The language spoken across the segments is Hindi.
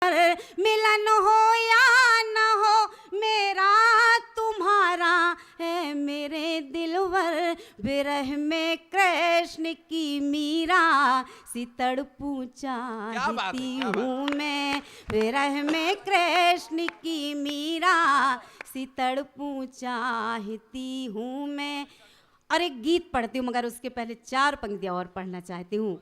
मिलन हो या न हो मेरा तुम्हारा है मेरे दिलवर। विरह में कृष्ण की मीरा सितड़ पूछती हूँ मैं। विरह में कृष्ण की मीरा सितड़ पूछती हूँ मैं। और एक गीत पढ़ती हूँ मगर उसके पहले 4 पंक्तियाँ और पढ़ना चाहती हूँ।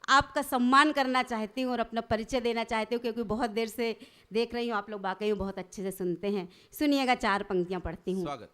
आपका सम्मान करना चाहती हूँ और अपना परिचय देना चाहती हूँ क्योंकि बहुत देर से देख रही हूँ आप लोग वाकई बहुत अच्छे से सुनते हैं। सुनिएगा 4 पंक्तियाँ पढ़ती हूँ। स्वागत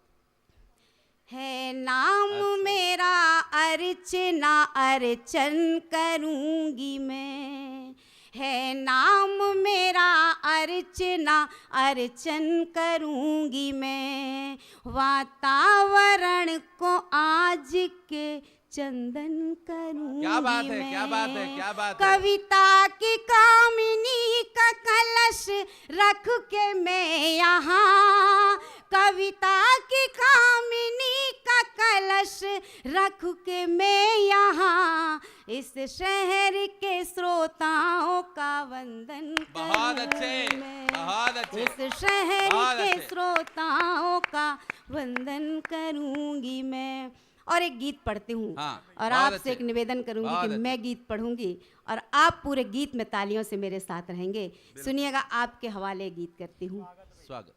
है नाम मेरा अर्चना अर्चन करूँगी मैं। है नाम मेरा अर्चना अर्चन करूँगी मैं। वातावरण को आज के चंदन करूँगी क्या बात है, मैं। क्या बात है, क्या बात है। कविता की कामिनी का कलश रख के मैं यहाँ। कविता की कामिनी का कलश रख के मैं यहाँ। इस शहर के श्रोताओं का वंदन बहुत अच्छे, मैं। बहुत अच्छे, इस शहर बहुत के अच्छे। श्रोताओं का वंदन करूँगी मैं। और एक गीत पढ़ती हूँ हाँ, और बहुत आपसे अच्छे, एक निवेदन करूंगी बहुत कि अच्छे। मैं गीत पढ़ूंगी और आप पूरे गीत में तालियों से मेरे साथ रहेंगे। सुनिएगा आपके हवाले गीत करती हूँ। स्वागत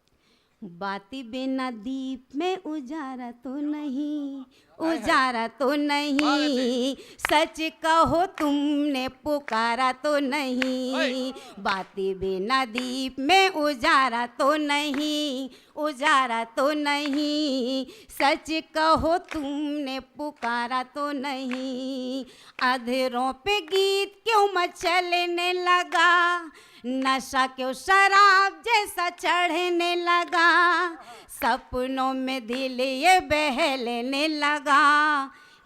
बाती बिना दीप में उजारा तो नहीं, उजारा तो नहीं। सच कहो तुमने पुकारा तो नहीं। बाती बिना दीप में उजारा तो नहीं, उजारा तो नहीं। सच कहो तुमने पुकारा तो नहीं। अधरों पे गीत क्यों मचलने लगा, नशा क्यों शराब जैसा चढ़ने लगा। सपनों में दिल ये बहलने लगा।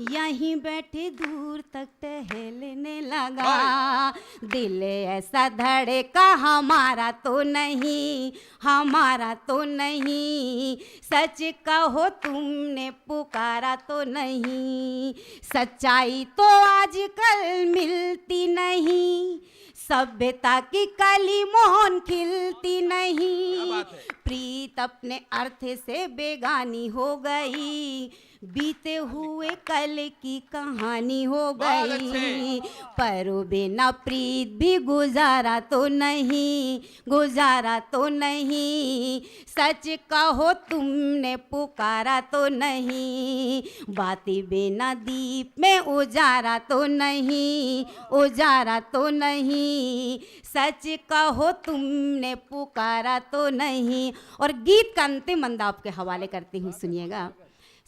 यहीं बैठे दूर तक टहलने लगा। दिल ऐसा धड़का हमारा तो नहीं, हमारा तो नहीं। सच कहो तुमने पुकारा तो नहीं। सच्चाई तो आजकल मिलती नहीं। सभ्यता की कली मोहन खिलती नहीं। प्रीत अपने अर्थ से बेगानी हो गई। बीते हुए कल की कहानी हो गई। पर बिना प्रीत भी गुजारा तो नहीं, गुजारा तो नहीं। सच कहो तुमने पुकारा तो नहीं। बाती बिना दीप में उजारा तो नहीं, उजारा तो नहीं। सच कहो तुमने पुकारा तो नहीं। और गीत का अंतिम अंदा आपके हवाले करती हूँ, सुनिएगा।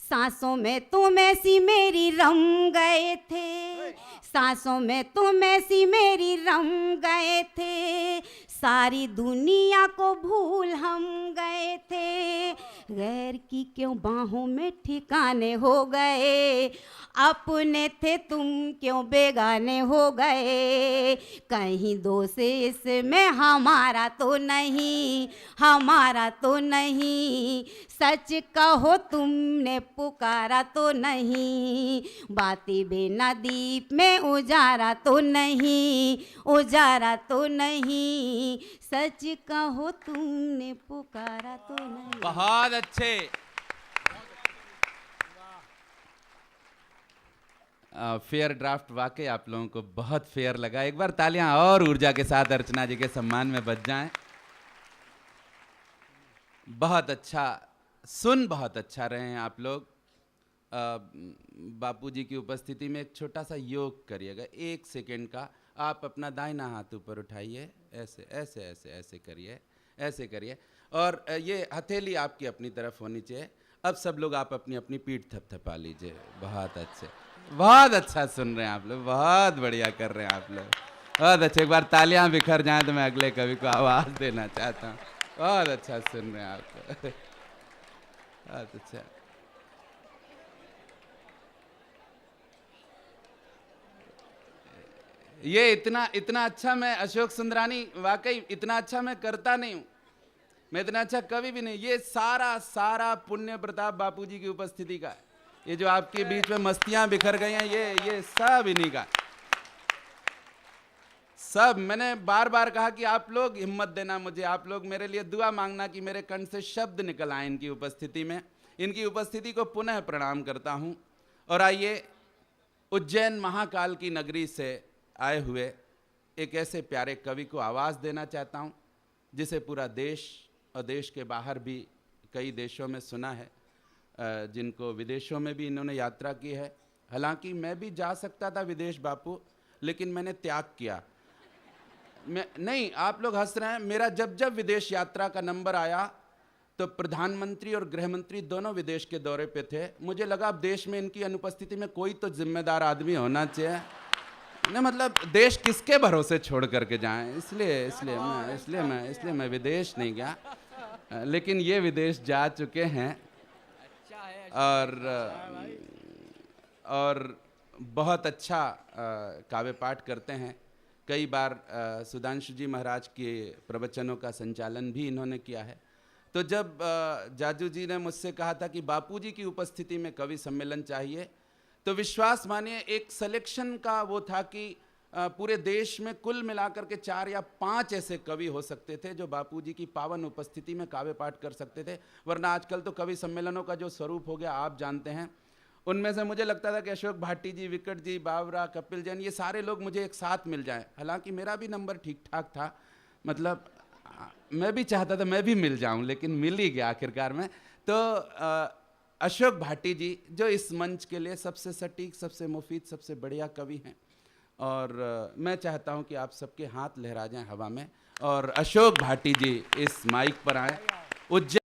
सांसों में तुम ऐसी मेरी रम गए थे। सांसों में तुम ऐसी मेरी रम गए थे। सारी दुनिया को भूल हम गए थे। गैर की क्यों बाहों में ठिकाने हो गए। अपने थे तुम क्यों बेगाने हो गए। कहीं दोष इसमें हमारा तो नहीं, हमारा तो नहीं। सच कहो तुमने पुकारा तो नहीं। बाती बिना दीप में उजारा तो नहीं, उजारा तो नहीं। सच कहो तुमने पुकारा तो नहीं। बहुत अच्छे। फेयर ड्राफ्ट वाकई आप लोगों को बहुत फेयर लगा। एक बार तालियां और ऊर्जा के साथ अर्चना जी के सम्मान में बज जाएं। बहुत अच्छा, सुन बहुत अच्छा रहे हैं आप लोग। बापूजी की उपस्थिति में एक छोटा सा योग करिएगा, 1 सेकेंड का। आप अपना दाहिना हाथ ऊपर उठाइए, ऐसे ऐसे ऐसे ऐसे करिए, ऐसे करिए। और ये हथेली आपकी अपनी तरफ होनी चाहिए। अब सब लोग आप अपनी अपनी पीठ थपथपा लीजिए। बहुत अच्छे, बहुत अच्छा सुन रहे हैं आप लोग, बहुत बढ़िया कर रहे हैं आप लोग, बहुत अच्छे। एक बार तालियां बिखर जाएं तो मैं अगले कवि को आवाज़ देना चाहता हूँ। बहुत अच्छा सुन रहे हैं आप, बहुत अच्छा। ये इतना अच्छा मैं, अशोक सुंदरानी, वाकई इतना अच्छा मैं करता नहीं हूँ। मैं इतना अच्छा कवि भी नहीं। ये सारा पुण्य प्रताप बापूजी की उपस्थिति का है। ये जो आपके बीच में मस्तियां बिखर गई हैं, ये सब इन्हीं का। सब मैंने बार बार कहा कि आप लोग हिम्मत देना मुझे, आप लोग मेरे लिए दुआ मांगना कि मेरे कंठ से शब्द निकल आए इनकी उपस्थिति में। इनकी उपस्थिति को पुनः प्रणाम करता हूँ। और आइए, उज्जैन महाकाल की नगरी से आए हुए एक ऐसे प्यारे कवि को आवाज़ देना चाहता हूँ जिसे पूरा देश और देश के बाहर भी कई देशों में सुना है, जिनको विदेशों में भी इन्होंने यात्रा की है। हालांकि मैं भी जा सकता था विदेश बापू, लेकिन मैंने त्याग किया। मैं नहीं, आप लोग हंस रहे हैं, मेरा जब जब विदेश यात्रा का नंबर आया तो प्रधानमंत्री और गृह मंत्री दोनों विदेश के दौरे पे थे। मुझे लगा अब देश में इनकी अनुपस्थिति में कोई तो जिम्मेदार आदमी होना चाहिए ना, मतलब देश किसके भरोसे छोड़ करके जाएं। इसलिए मैं विदेश नहीं गया, लेकिन ये विदेश जा चुके हैं और बहुत अच्छा काव्य पाठ करते हैं। कई बार सुधांशु जी महाराज के प्रवचनों का संचालन भी इन्होंने किया है। तो जब जाजू जी ने मुझसे कहा था कि बापूजी की उपस्थिति में कवि सम्मेलन चाहिए, तो विश्वास मानिए एक सिलेक्शन का वो था कि पूरे देश में कुल मिलाकर के 4 या 5 ऐसे कवि हो सकते थे जो बापूजी की पावन उपस्थिति में काव्य पाठ कर सकते थे। वरना आजकल तो कवि सम्मेलनों का जो स्वरूप हो गया आप जानते हैं। उनमें से मुझे लगता था कि अशोक भाटी जी, विकट जी, बावरा, कपिल जैन, ये सारे लोग मुझे एक साथ मिल जाएं। हालांकि मेरा भी नंबर ठीक ठाक था, मतलब मैं भी चाहता था मैं भी मिल जाऊं, लेकिन मिल ही गया आखिरकार में। तो अशोक भाटी जी जो इस मंच के लिए सबसे सटीक, सबसे मुफीद, सबसे बढ़िया कवि हैं, और मैं चाहता हूं कि आप सबके हाथ लहरा जाएं हवा में और अशोक भाटी जी इस माइक पर आएँ। उज्जैन